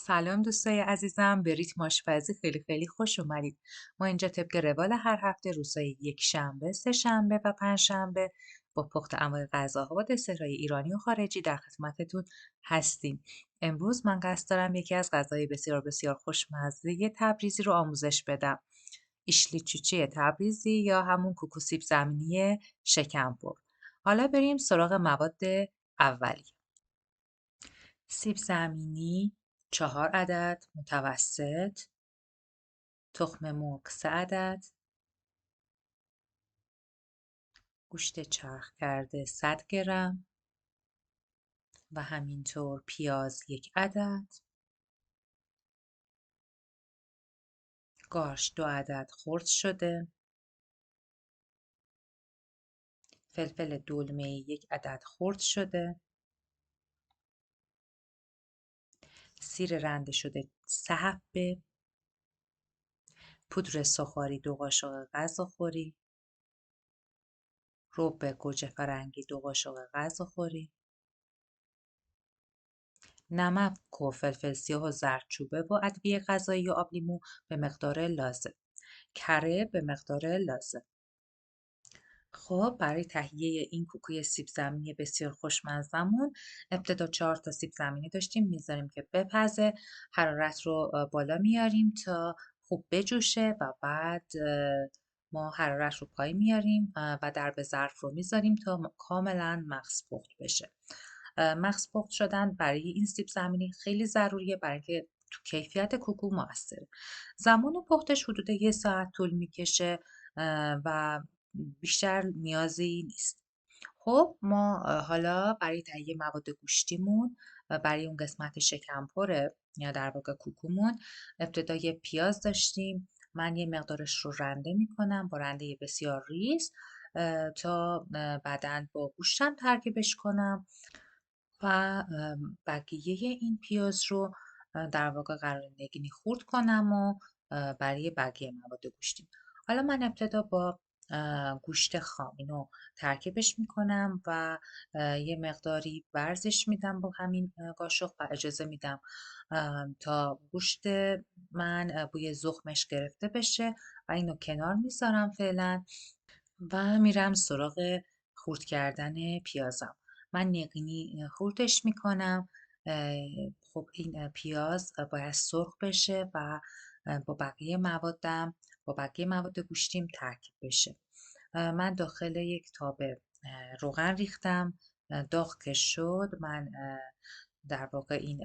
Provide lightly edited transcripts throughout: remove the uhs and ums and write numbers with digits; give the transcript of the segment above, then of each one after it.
سلام دوستای عزیزم، به ریتم آشپزی خیلی خوش اومدید. ما اینجا طبق روال هر هفته روزهای یک شنبه، سه شنبه و پنج شنبه با پخت انواع غذاها و دسرهای ایرانی و خارجی در خدمتتون هستیم. امروز من قصد دارم یکی از غذای بسیار خوشمزه تبریزی رو آموزش بدم. ایشلی چوچی تبریزی یا همون کوکو سیب زمینی شکمپر. حالا بریم سراغ مواد اولیه. سیب زمینی 4 عدد متوسط، تخم مرغ 3 عدد، گوشت چرخ کرده 100 گرم و همینطور پیاز 1 عدد، گارش 2 عدد خرد شده، فلفل دلمه 1 عدد خرد شده، سیر رنده شده 3 حبه، پودر سفالی 2 قاشق غذاخوری، ربع گوجه فرنگی 2 قاشق غذاخوری، نمک و فلفل سیاه و زردچوبه و ادویه غذایی و آب لیمو به مقدار لازم، کره به مقدار لازم. خب برای تهیه این کوکوی سیب زمینی بسیار خوشمزمون ابتدا 4 تا سیب زمینی داشتیم میذاریم که بپزه، حرارت رو بالا میاریم تا خوب بجوشه و بعد ما حرارت رو پایین میاریم و درب ظرف رو میذاریم تا کاملا مغز پخت بشه. مغز پخت شدن برای این سیب زمینی خیلی ضروریه برای اینکه تو کیفیت کوکو موثره. زمان پختش حدود 1 ساعت طول میکشه و بیشتر نیازی نیست. خب ما حالا برای تهیه مواد گوشتیمون برای اون قسمت شکمپره یا در واقع کوکومون ابتدا یه پیاز داشتیم. من یه مقدارش رو رنده میکنم با رنده بسیار ریز تا بعداً با گوشتم ترکیبش کنم و بقیه این پیاز رو در واقع قرار نگینی خورد کنم و برای بقیه مواد گوشتیم. حالا من ابتدا با گوشت خام اینو ترکیبش میکنم و یه مقداری ورزش میدم با همین قاشق و اجازه میدم تا گوشت من بوی زخمش گرفته بشه و اینو کنار میذارم فعلا و میرم سراغ خورد کردن پیازم. من نقینی خردش میکنم. خب این پیاز باید سرخ بشه و با بقیه موادم با بقیه مواد گوشتیم ترکیب بشه. من داخل یک تابه روغن ریختم. داغ که شد من در واقع این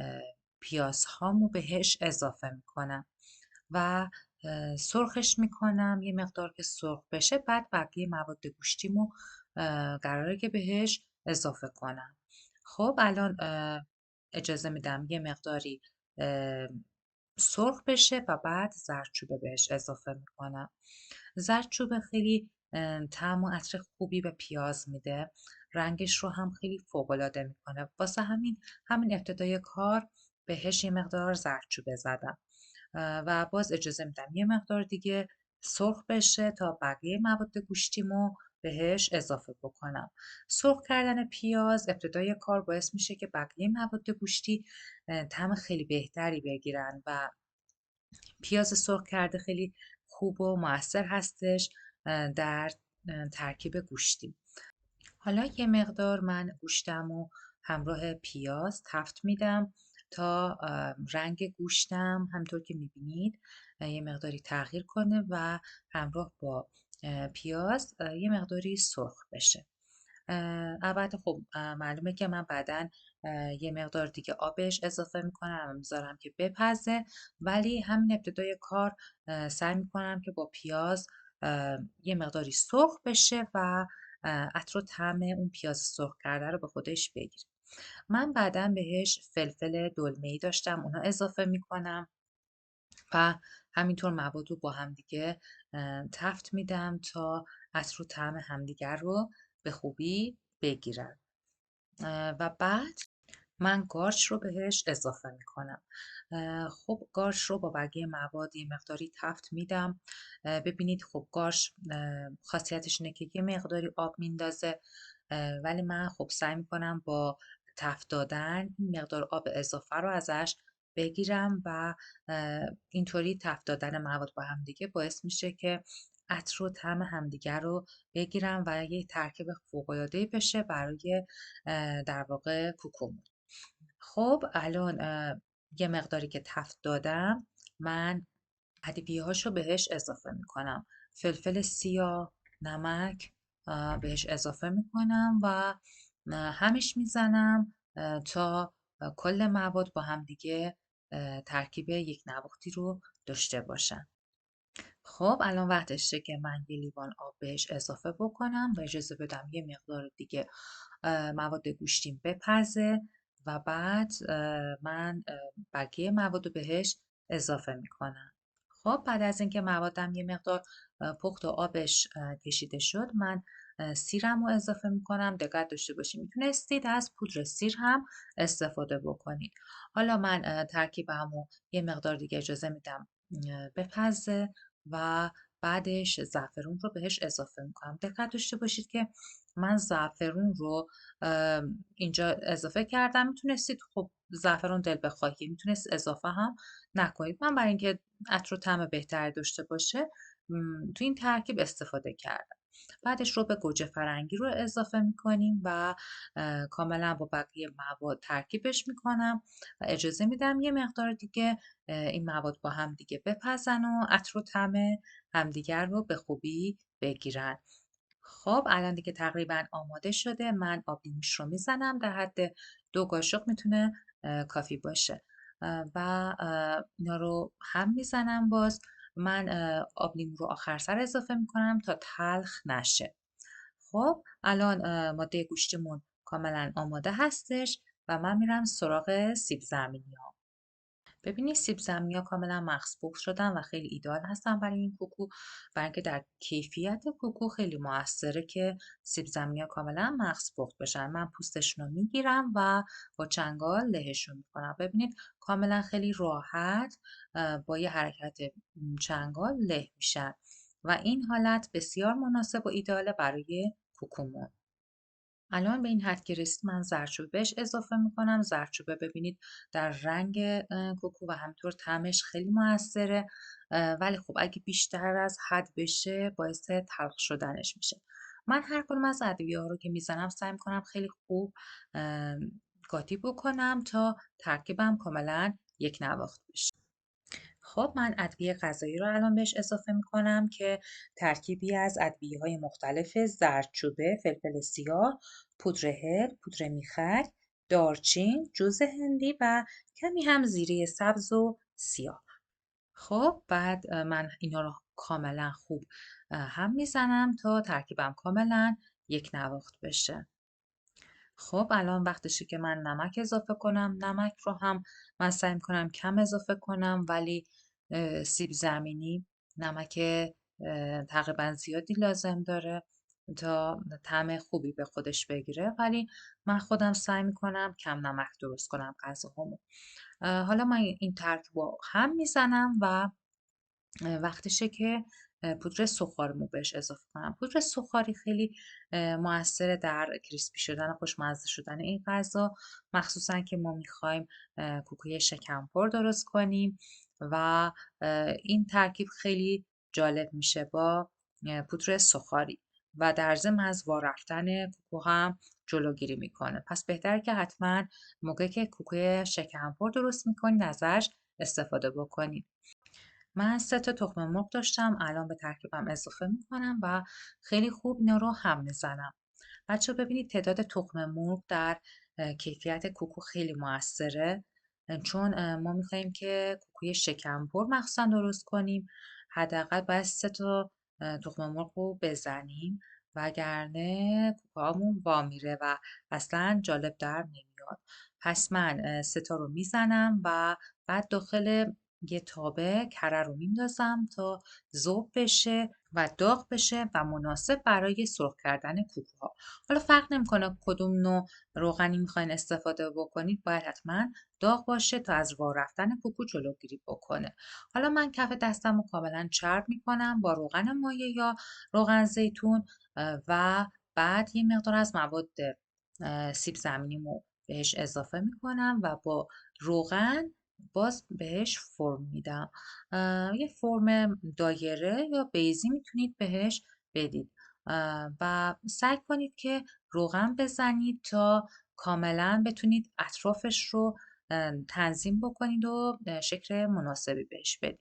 پیاز هامو بهش اضافه میکنم و سرخش میکنم یه مقدار که سرخ بشه، بعد بقیه مواد گوشتیمو قراره که بهش اضافه کنم. خب الان اجازه میدم یه مقداری سرخ بشه و بعد زردچوبه بهش اضافه میکنم. زردچوبه خیلی طعم و عطر خوبی به پیاز میده، رنگش رو هم خیلی فوق‌العاده میکنه. واسه همین ابتدای کار بهش یه مقدار زردچوبه زدم و باز اجازه میدم یه مقدار دیگه سرخ بشه تا بقیه مواد گوشتیمو بهش اضافه بکنم. سرخ کردن پیاز ابتدای کار باعث میشه که بقیه مواد گوشتی طعم خیلی بهتری بگیرن و پیاز سرخ کرده خیلی خوب و مؤثر هستش در ترکیب گوشتی. حالا یه مقدار من گوشتمو همراه پیاز تفت میدم تا رنگ گوشتم همطور که میبینید یه مقداری تغییر کنه و همراه با پیاز یه مقداری سرخ بشه. البته خب معلومه که من بعدا یه مقدار دیگه آبش اضافه میکنم و میذارم که بپزه، ولی همین ابتدای کار سعی میکنم که با پیاز یه مقداری سرخ بشه و عطر و طعم اون پیاز سرخ کرده رو به خودش بگیره. من بعدا بهش فلفل دلمه‌ای داشتم اونو اضافه میکنم و همینطور مواد رو با همدیگه تفت میدم تا عطر و طعم همدیگر رو به خوبی بگیرن و بعد من گارچ رو بهش اضافه میکنم. خب گارچ رو با بقیه مواد یه مقداری تفت میدم. ببینید خب گارچ خاصیتش اینه که یه مقداری آب میندازه، ولی من خب سعی میکنم با تفت دادن این مقدار آب اضافه رو ازش بگیرم و اینطوری تفت دادن مواد با همدیگه باعث میشه که عطر و طعم همدیگه رو بگیرم و یه ترکیب فوق‌العاده‌ای بشه برای در واقع کوکومون. خب الان یه مقداری که تفت دادم، من ادویه‌هاشو بهش اضافه میکنم. فلفل سیاه، نمک بهش اضافه میکنم و همش میزنم تا کل مواد با هم دیگه ترکیب یک نواختی رو داشته باشن. خب الان وقتشه که من یه لیوان آب بهش اضافه بکنم و اجازه بدم یه مقدار دیگه مواد گوشتیم بپزه و بعد من بقیه مواد رو بهش اضافه میکنم. خب بعد از اینکه موادم یه مقدار پخت و آبش کشیده شد، من سیرم رو اضافه میکنم. دقت داشته باشید میتونستید از پودر سیر هم استفاده بکنید. حالا من ترکیبم رو یه مقدار دیگه اجازه میدم بپزه و بعدش زعفرون رو بهش اضافه میکنم. دقت داشته باشید که من زعفرون رو اینجا اضافه کردم. میتونستید خب زعفرون دل بخواهید میتونست اضافه هم نکنید. من برای اینکه عطر و طعم بهتری داشته باشه تو این ترکیب استفاده کردم. بعدش رو به گوجه فرنگی رو اضافه میکنیم و کاملا با بقیه مواد ترکیبش میکنم و اجازه میدم یه مقدار دیگه این مواد با هم دیگه بپزن و عطر و طعم همدیگر رو به خوبی بگیرن. خب الان دیگه تقریبا آماده شده. من آب لیموش رو میزنم، در حد 2 قاشق میتونه کافی باشه و اینا رو هم میزنم. باز من آب لیمو رو آخر سر اضافه میکنم تا تلخ نشه. خب الان ماده گوشتمون کاملا آماده هستش و من میرم سراغ سیب زمینی. ببینید سیب زمینی‌ها کاملا مغز پخت شدن و خیلی ایدئال هستن برای این کوکو، برای اینکه در کیفیت کوکو خیلی موثره که سیب زمینی‌ها کاملا مغز پخت بشن. من پوستشون رو میگیرم و با چنگال لهشون میکنم. ببینید کاملا خیلی راحت با یه حرکت چنگال له میشن و این حالت بسیار مناسب و ایدئاله برای کوکومون. الان به این حد که رسید من زردچوبه بهش اضافه میکنم. زردچوبه ببینید در رنگ کوکو و همینطور طعمش خیلی موثره، ولی خب اگه بیشتر از حد بشه باعث تلخ شدنش میشه. من هر کدوم از ادویه ها رو که میزنم سعی میکنم خیلی خوب قاطی بکنم تا ترکیبم کاملا یک نواخت بشه. خب من ادویه غذایی رو الان بهش اضافه میکنم که ترکیبی از ادویه‌های مختلف: زردچوبه، فلفل سیاه، پودر هل، پودر میخک، دارچین، جوز هندی و کمی هم زیره سبز و سیاه. خب بعد من اینا رو کاملا خوب هم میزنم تا ترکیبم کاملا یک نواخت بشه. خب الان وقتشه که من نمک اضافه کنم. نمک رو هم من سعی میکنم کم اضافه کنم، ولی سیب زمینی نمک تقریبا زیادی لازم داره تا طعم خوبی به خودش بگیره، ولی من خودم سعی میکنم کم نمک درست کنم غذاهامو. حالا من این ترکیب رو هم میزنم و وقتشه که پودر سرخ‌هارمو بهش اضافه کنم. پودر سرخ‌هاری خیلی مؤثر در کریسپی شدن و خوشمزه شدن این غذا، مخصوصا که ما میخوایم کوکوی شکمپر درست کنیم و این ترکیب خیلی جالب میشه با پودر سرخ‌هاری و در ضمن از وا رفتن کوکو هم جلوگیری میکنه. پس بهتره که حتما موقعی که کوکوی شکمپر درست میکنید ازش استفاده بکنید. من 3 تا تخم مرغ داشتم، الان به ترکیبم اضافه میکنم و خیلی خوب اینا رو هم میزنم. بچه ببینید تعداد تخم مرغ در کیفیت کوکو خیلی موثره، چون ما میخواییم که کوکوی شکمپر مخصوصا درست کنیم. حداقل باید 3 تا تخم مرغ رو بزنیم وگرنه کوکوهامون وا میره و اصلا جالب در نمیاد. پس من 3 تا رو میزنم و بعد داخل یه تابه کره رو میندازم تا ذوب بشه و داغ بشه و مناسب برای سرخ کردن کوکوها. حالا فرق نمیکنه کدوم نوع روغنی میخواین استفاده بکنید، باید حتما داغ باشه تا از وا رفتن کوکو جلوگیری بکنه. حالا من کف دستم رو کاملا چرب میکنم با روغن مایع یا روغن زیتون و بعد یه مقدار از مواد سیب زمینیمو بهش اضافه میکنم و با روغن باز بهش فرم میدم. یه فرم دایره یا بیضی میتونید بهش بدید و سعی کنید که روغن بزنید تا کاملا بتونید اطرافش رو تنظیم بکنید و شکل مناسبی بهش بدید.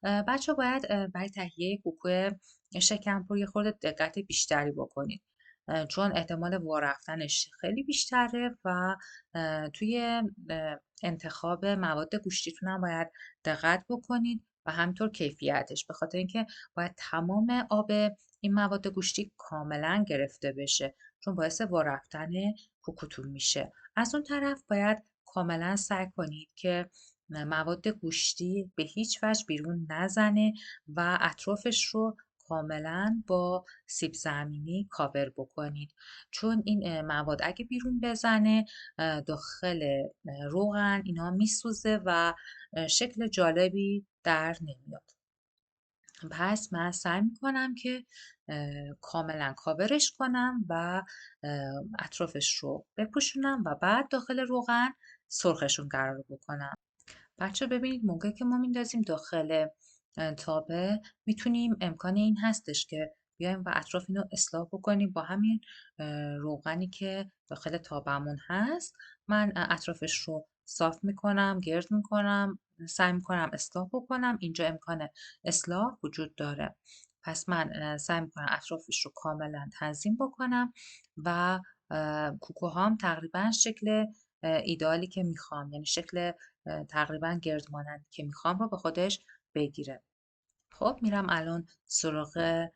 بچه باید برای تهیه کوکو شکمپور یه خورده دقت بیشتری بکنید چون احتمال وا رفتنش خیلی بیشتره و توی انتخاب مواد گوشتیتون هم باید دقت بکنید و همینطور کیفیتش، به خاطر اینکه باید تمام آب این مواد گوشتی کاملا گرفته بشه چون باعث وا رفتن کوکوتون میشه. از اون طرف باید کاملا سعی کنید که مواد گوشتی به هیچ وجه بیرون نزنه و اطرافش رو کاملا با سیب زمینی کاور بکنید چون این مواد اگه بیرون بزنه داخل روغن اینا میسوزه و شکل جالبی در نمیاد. پس من سعی میکنم که کاملا کاورش کنم و اطرافش رو بپوشونم و بعد داخل روغن سرخشون قرار بکنم. بچه ببینید موقعی که ما میندازیم داخل تابه میتونیم، امکان این هستش که بیایم و اطراف اینو اصلاح بکنیم با همین روغنی که داخل تابمون هست. من اطرافش رو صاف میکنم، گرد میکنم، سعی میکنم اصلاح بکنم. اینجا امکان اصلاح وجود داره. پس من سعی میکنم اطرافش رو کاملا تنظیم بکنم و کوکوهام تقریبا شکل ایدئالی که میخوام، یعنی شکل تقریبا گرد مانندی که میخوام رو به خودش بگیره. خب میرم الان سراغ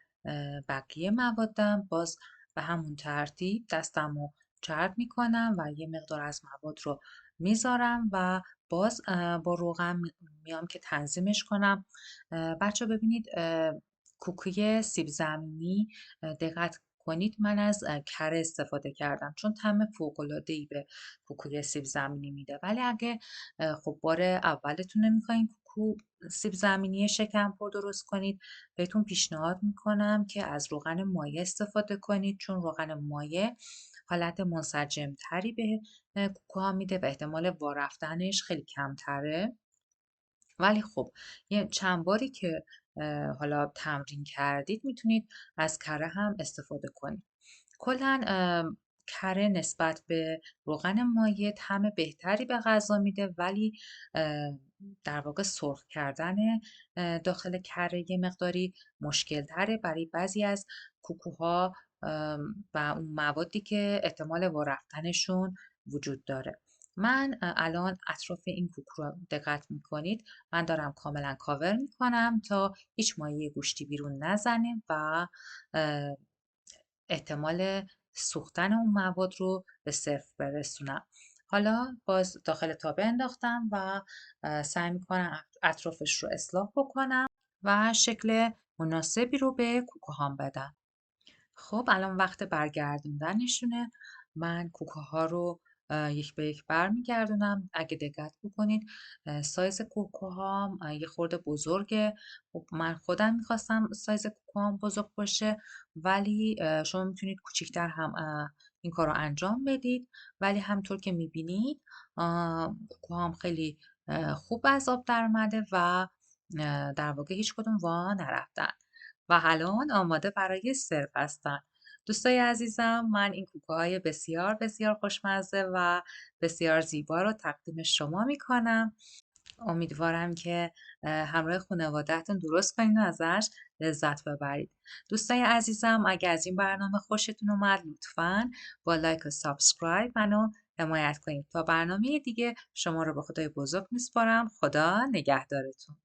بقیه موادم. باز به همون ترتیب دستم رو جرد میکنم و یه مقدار از مواد رو میذارم و باز با روغن میام که تنظیمش کنم. بچه ببینید کوکوی سیب زمینی دقت کنید من از کره استفاده کردم چون طعم فوق‌العاده‌ای به کوکوی سیب زمینی میده. ولی اگه خب بار اولتونه میخواین کوکو سیب زمینی شکمپور درست کنید، بهتون پیشنهاد میکنم که از روغن مایع استفاده کنید چون روغن مایع حالت منسجم تری به کوکوها میده و احتمال وا رفتنش خیلی کمتره. ولی خب یه چند باری که حالا تمرین کردید میتونید از کره هم استفاده کنید. کلا کره نسبت به روغن مایع طعم بهتری به غذا میده، ولی در واقع سرخ کردن داخل کره یه مقداری مشکل تره برای بعضی از کوکوها و اون موادی که احتمال وا رفتنشون وجود داره. من الان اطراف این کوکو رو دقت میکنید من دارم کاملا کاور میکنم تا هیچ مایع گوشتی بیرون نزنه و احتمال سوختن اون مواد رو به صفر برسونم. حالا باز داخل تابه انداختم و سعی میکنم اطرافش رو اصلاح بکنم و شکل مناسبی رو به کوکوهام بدم. خب الان وقت برگردوندنشونه. من کوکاها رو یک به یک برمیگردونم. اگه دقت بکنید سایز کوکاهام یه خورده بزرگه. خب من خودم میخواستم سایز کوکاهام بزرگ باشه ولی شما میتونید کوچیکتر هم این کار رو انجام بدید. ولی همطور که میبینید کوکاهام خیلی خوب از آب در اومده و در واقع هیچ کدوم وا نرفتن و الان آماده برای سرو هستن. دوستای عزیزم من این کوکوهای بسیار بسیار خوشمزه و بسیار زیبا رو تقدیم شما میکنم. امیدوارم که همراه خانواده‌تون درست کنین و ازش لذت ببرید. دوستای عزیزم اگر از این برنامه خوشتون اومد لطفاً با لایک و سابسکرایب منو حمایت کنید. تا برنامه دیگه شما رو به خدای بزرگ میسپارم. خدا نگهدارتون.